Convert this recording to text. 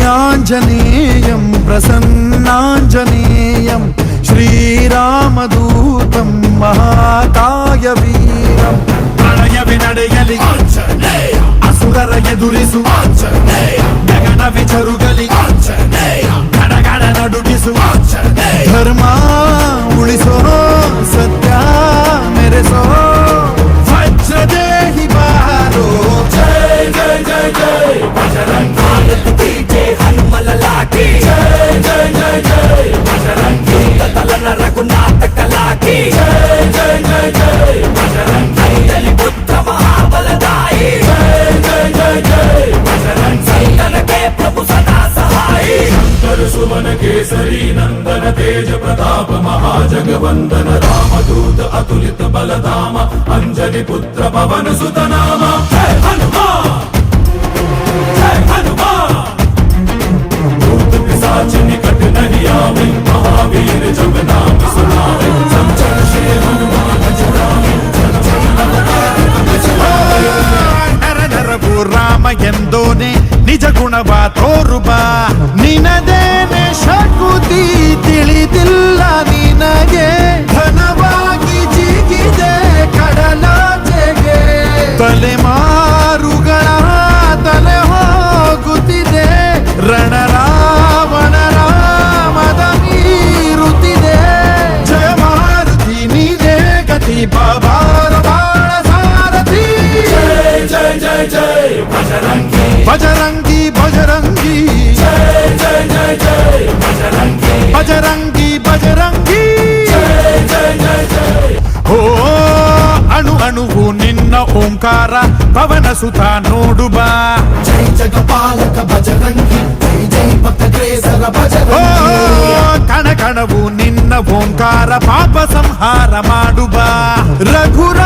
आञ्जनेयं प्रसन्नाञ्जनेयं श्रीरामदूतं महाकाय वीरं प्रणयविनडेयलि आञ्जनेय असुरर ಎದುರಿಸು ಆಂಜನೇಯ ಗಗನವಿ ಜರುಗಲಿ ಆಂಜನೇಯ ಗಡಗಡ ನಡುಗಿಸು ಆಂಜನೇಯ ಧರ್ಮ ಉಳಿಸೋ ಸತ್ಯ ಮೆರೆಸೋ ವಜ್ರದೇಹಿ ಬಾರೋ ಜೈ ಜೈ ಜೈ ಜೈ ಬಜರಂಗಿ ಜೈ ಹನುಮಲ ಲಾಠಿ ಜೈ ಜೈ ಜೈ ಜೈ ಬಜರಂಗಿ ತಲನ ರಘುನಾಥ ಕಲಾಕಿ ಜೈ ಜೈ ಜೈ ಜೈ ಬಜರಂಗಿ ಜಲಿ ಬುದ್ಧ ಮಹಾಬಲದಾಯಿ ಜೈ ಜೈ ಜೈ ಜೈ ಬಜರಂಗಿ ಸಂತನಕ್ಕೆ ಪ್ರಭು ಸದಾ ಸಹಾಯಿ ಶಂಕರ ಸುಮನ ಕೇಸರಿ ನಂದನ ತೇಜ ಪ್ರತಾಪ ಮಹಾಜಗವಂದನ ರಾಮದೂತ ಅತುಲಿತ ಬಲಧಾಮ ಅಂಜನಿ ಪುತ್ರ ಪವನ ಸುತ ನಾಮ ಜೈ ಹನುಮಾನ್ जय हनुमान भूत पिशाच निकट नहीं आवे महावीर जब नाम सुनावे संचर श्री हनुमान छुड़ावे नर नरभू राम ಎಂದೋನೆ ನಿಜ ಗುಣವ ತೋರುಬ ನಿನದೇನೆ ಶಕುತಿ ತಿಳಿದಿಲ್ಲ ನಿನಗೆ ಘನವಾಗಿ ಜಿಗಿದೆ ಕಡಲಾಚೆಗೆ ತಲೆಮಾರುಗಳ ತಲೆ ಹೋಗುತ್ತಿದೆ ರಣರಾವಣ ರಾಮದ ಮೀರುತ್ತಿದೆ ಜಯ ಮಾರುತಿ ನೀನೇ ಗತಿ ಬಾಬಾರ ಬಾಳ ಸಾರಥಿ ಜೈ ಜೈ ಜೈ ಜೈ ಬಜರಂಗಿ ಬಜರಂಗಿ ಬಜರಂಗಿ ಜೈ ಜೈ ಜೈ ಜೈ ಬಜರಂಗಿ ಬಜರಂಗಿ ಬಜರಂಗಿ ಜೈ ಜೈ ಜೈ ಜೈ ಓ ಅಣು ಅಣುವು ನಿನ್ನ ಓಂಕಾರ ಪವನ ಸುತ ನೋಡುಬ ಜೈ ಜಗಪಾಲಕ ಬಜರಂಗಿ ಜೈ ಜೈ ಭಕ್ತ ಗ್ರೇಸರ ಬಜರಂಗಿ ಕಣ ಕಣವು ನಿನ್ನ ಓಂಕಾರ ಪಾಪ ಸಂಹಾರ ಮಾಡುಬ ರಘುರ